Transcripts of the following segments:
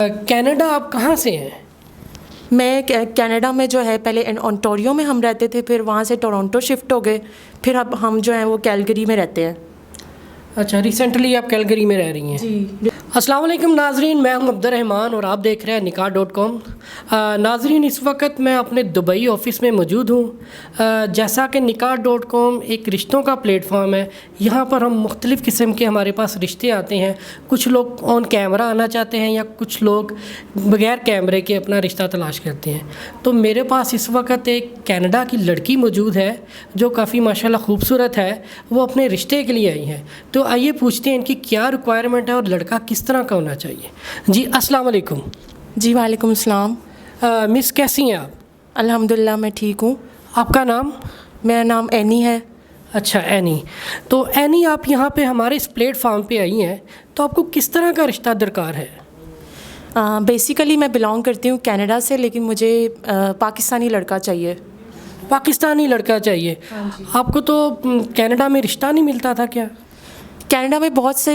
Canada आप कहाँ से हैं? मैं कनाडा में जो है पहले ओंटारियो में हम रहते थे, फिर वहाँ से टोरंटो शिफ्ट हो गए, फिर अब हम जो हैं वो कैलगरी में रहते हैं। अच्छा, रिसेंटली आप कैलगरी में रह रही हैं? जी। अस्सलाम वालेकुम नाजरीन, मैं हूं अब्दुर्रहमान और आप देख रहे हैं निकाह.com। नाजरीन, इस वक्त मैं अपने दुबई ऑफ़िस में मौजूद हूं। जैसा कि निकाह.com एक रिश्तों का प्लेटफॉर्म है, यहां पर हम मुख्तलिफ़ किस्म के हमारे पास रिश्ते आते हैं। कुछ लोग ऑन कैमरा आना चाहते हैं या कुछ लोग बग़ैर कैमरे के अपना रिश्ता तलाश करते हैं। तो मेरे पास इस वक्त एक कनाडा की लड़की मौजूद है जो काफ़ी माशाल्लाह खूबसूरत है। वो अपने रिश्ते के लिए आई है, तो आइए पूछते हैं इनकी क्या रिक्वायरमेंट है और लड़का किस तरह का होना चाहिए। जी अस्सलाम वालेकुम। जी वालेकुम सलाम। मिस कैसी हैं आप? अल्हम्दुलिल्लाह मैं ठीक हूँ। आपका नाम? मेरा नाम एनी है। अच्छा, एनी। तो एनी, आप यहाँ पे हमारे इस प्लेटफॉर्म पे आई हैं, तो आपको किस तरह का रिश्ता दरकार है? बेसिकली मैं बिलोंग करती हूँ कनाडा से, लेकिन मुझे पाकिस्तानी लड़का चाहिए। पाकिस्तानी लड़का चाहिए? आपको तो कनाडा में रिश्ता नहीं मिलता था क्या? कनाडा में बहुत से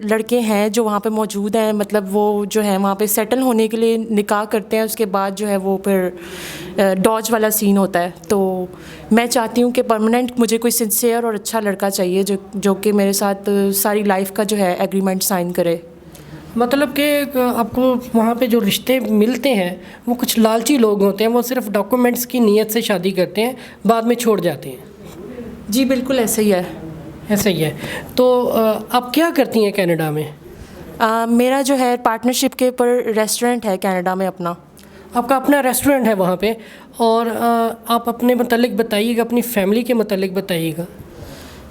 लड़के हैं जो वहाँ पे मौजूद हैं, मतलब वो जो है वहाँ पे सेटल होने के लिए निकाह करते हैं, उसके बाद जो है वो फिर डॉज वाला सीन होता है। तो मैं चाहती हूँ कि परमानेंट मुझे कोई सिंसियर और अच्छा लड़का चाहिए जो कि मेरे साथ सारी लाइफ का जो है एग्रीमेंट साइन करे। मतलब कि आपको वहाँ पे जो रिश्ते मिलते हैं वो कुछ लालची लोग होते हैं, वो सिर्फ डॉक्यूमेंट्स की नीयत से शादी करते हैं, बाद में छोड़ जाते हैं। जी बिल्कुल ऐसा ही है। ऐसा ही है। तो आप क्या करती हैं कनाडा में? मेरा जो है पार्टनरशिप के ऊपर रेस्टोरेंट है कनाडा में अपना। आपका अपना रेस्टोरेंट है वहाँ पे? और आप अपने मतलब बताइएगा, अपनी फैमिली के मतलब बताइएगा।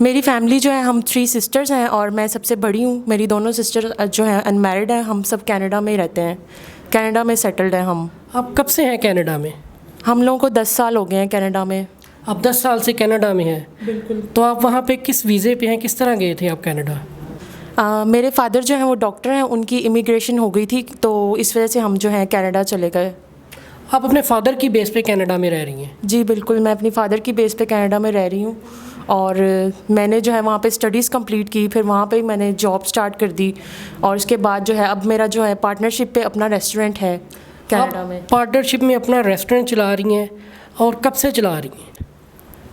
मेरी फैमिली जो है, हम 3 सिस्टर्स हैं और मैं सबसे बड़ी हूँ। मेरी दोनों सिस्टर जो हैं अनमैरिड हैं। हम सब कनाडा में ही रहते हैं, कनाडा में सेटल्ड हैं हम। आप कब से हैं कनाडा में? हम लोगों को 10 साल हो गए हैं कनाडा में। आप 10 साल से कनाडा में हैं? बिल्कुल। तो आप वहाँ पे किस वीज़े पे हैं, किस तरह गए थे आप कनाडा? मेरे फादर जो हैं वो डॉक्टर हैं, उनकी इमिग्रेशन हो गई थी, तो इस वजह से हम जो हैं कनाडा चले गए। आप अपने फादर की बेस पे कनाडा में रह रही हैं? जी बिल्कुल, मैं अपनी फ़ादर की बेस पे कनाडा में रह रही हूँ। और मैंने जो है वहाँ पे स्टडीज़ कंप्लीट की, फिर वहाँ पे मैंने जॉब स्टार्ट कर दी, और उसके बाद जो है अब मेरा जो है पार्टनरशिप पे अपना रेस्टोरेंट है कनाडा में। पार्टनरशिप में अपना रेस्टोरेंट चला रही हैं, और कब से चला रही हैं?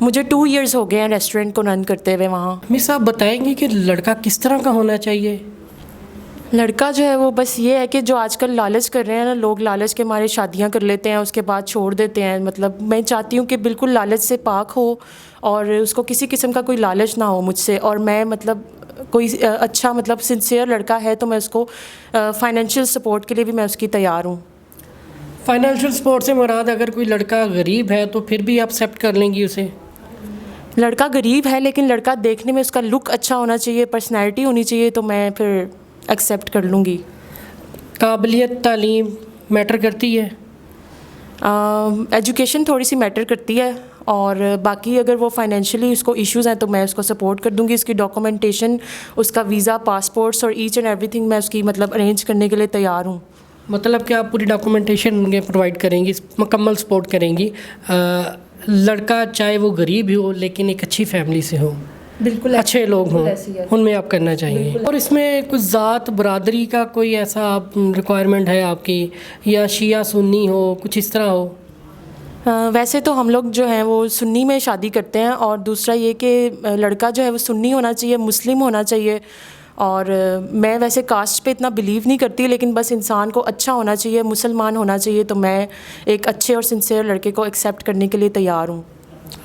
मुझे 2 इयर्स हो गए हैं रेस्टोरेंट को रन करते हुए वहाँ। मिस, आप बताएंगी कि लड़का किस तरह का होना चाहिए? लड़का जो है वो बस ये है कि जो आजकल लालच कर रहे हैं ना लोग, लालच के मारे शादियाँ कर लेते हैं, उसके बाद छोड़ देते हैं। मतलब मैं चाहती हूँ कि बिल्कुल लालच से पाक हो और उसको किसी किस्म का कोई लालच ना हो मुझसे। और मैं मतलब कोई अच्छा मतलब सिंसियर लड़का है तो मैं उसको फाइनेंशियल सपोर्ट के लिए भी मैं उसकी तैयार हूँ। फाइनेंशियल सपोर्ट से मुराद, अगर कोई लड़का गरीब है तो फिर भी आप एक्सेप्ट कर लेंगी उसे? लड़का गरीब है लेकिन लड़का देखने में उसका लुक अच्छा होना चाहिए, पर्सनैलिटी होनी चाहिए, तो मैं फिर एक्सेप्ट कर लूँगी। काबिलियत, तालीम मैटर करती है? एजुकेशन थोड़ी सी मैटर करती है, और बाकी अगर वो फाइनेंशियली उसको इश्यूज़ हैं तो मैं उसको सपोर्ट कर दूँगी। उसकी डॉक्यूमेंटेशन, उसका वीज़ा, पासपोर्ट्स और ईच एंड एवरीथिंग मैं उसकी मतलब अरेंज करने के लिए तैयार हूँ। मतलब कि आप पूरी डॉक्यूमेंटेशन प्रोवाइड करेंगी, मुकम्मल सपोर्ट करेंगी। लड़का चाहे वो गरीब ही हो लेकिन एक अच्छी फैमिली से हो, बिल्कुल अच्छे लोग हों, उनमें आप करना चाहेंगे। और इसमें कुछ ज़ात बरादरी का कोई ऐसा आप रिक्वायरमेंट है आपकी, या शिया सुन्नी हो, कुछ इस तरह हो? वैसे तो हम लोग जो हैं वो सुन्नी में शादी करते हैं, और दूसरा ये कि लड़का जो है वो सुन्नी होना चाहिए, मुस्लिम होना चाहिए। और मैं वैसे कास्ट पे इतना बिलीव नहीं करती, लेकिन बस इंसान को अच्छा होना चाहिए, मुसलमान होना चाहिए। तो मैं एक अच्छे और सिंसियर लड़के को एक्सेप्ट करने के लिए तैयार हूँ।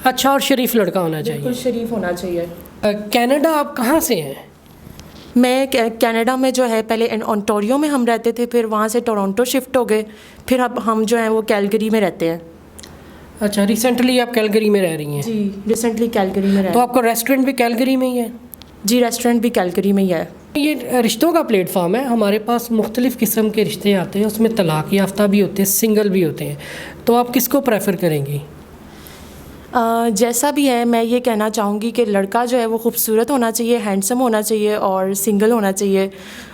अच्छा और शरीफ लड़का होना चाहिए? बिल्कुल शरीफ होना चाहिए। कनाडा आप कहाँ से हैं? मैं कनाडा में जो है पहले ओंटारियो में हम रहते थे, फिर वहाँ से टोरंटो शिफ्ट हो गए, फिर अब हम जो हैं वो कैलगरी में रहते हैं। अच्छा, रिसेंटली आप कैलगरी में रह रही हैं? जी रिसेंटली कैलगरी में तो आपका रेस्टोरेंट भी कैलगरी में ही है? जी रेस्टोरेंट भी कैलगरी में ही है। ये रिश्तों का प्लेटफॉर्म है, हमारे पास मुख्तलिफ़ किस्म के रिश्ते आते हैं, उसमें तलाक़ याफ्ता भी होते हैं, सिंगल भी होते हैं। तो आप किसको प्रेफर करेंगी? जैसा भी है, मैं ये कहना चाहूँगी कि लड़का जो है वो खूबसूरत होना चाहिए, हैंडसम होना चाहिए और सिंगल होना चाहिए,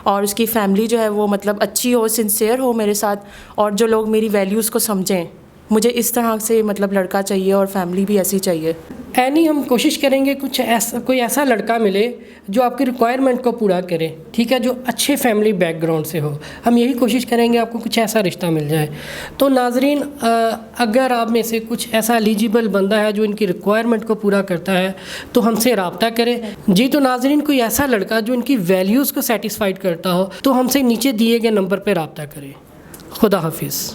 और उसकी फैमिली जो है वो मतलब अच्छी हो, सिंसियर हो मेरे साथ, और जो लोग मेरी वैल्यूज़ को समझें, मुझे इस तरह से मतलब लड़का चाहिए और फैमिली भी ऐसी चाहिए। एनी हम कोशिश करेंगे कुछ ऐसा कोई ऐसा लड़का मिले जो आपकी रिक्वायरमेंट को पूरा करे, ठीक है, जो अच्छे फैमिली बैकग्राउंड से हो। हम यही कोशिश करेंगे आपको कुछ ऐसा रिश्ता मिल जाए। तो नाजरीन, अगर आप में से कुछ ऐसा एलिजिबल बंदा है जो इनकी रिक्वायरमेंट को पूरा करता है तो हमसे रब्ता करें। जी, तो नाजरीन, कोई ऐसा लड़का जो इनकी वैल्यूज़ को सेटिस्फाइड करता हो तो हमसे नीचे दिए गए नंबर पर रब्ता करें। खुदा हाफिज़।